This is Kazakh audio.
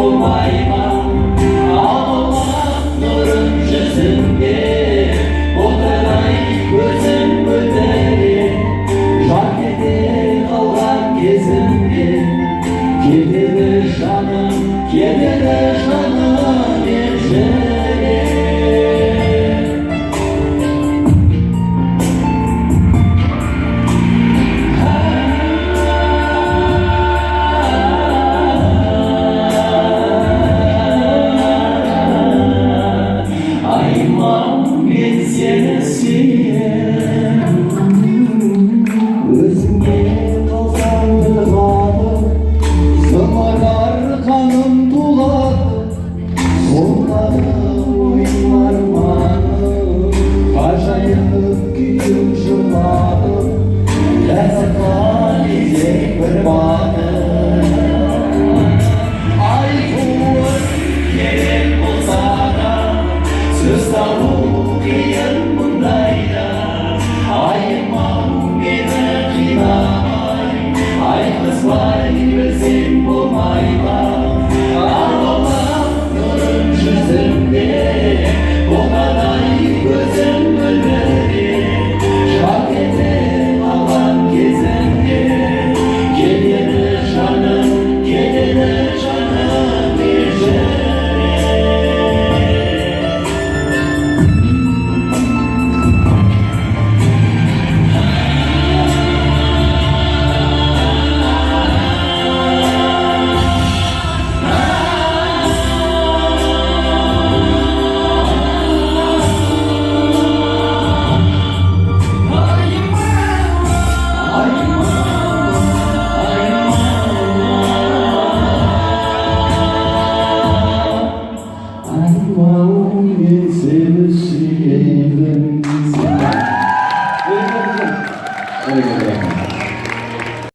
болмайма ағылған нұрын жүзіңде отырай көзім көтере жар кете қалған кезімде кетеді жаным елжіреп мен сені сүйем өзіңе қалсам тұрғаны зымырар қаным тулады сондағы ойым арманым ғажайып күйім жылады ләззатқа кезек бір баны айтуым керек болса да сөз табу қиын мұндайда айырмау мені қинамай айтқызбай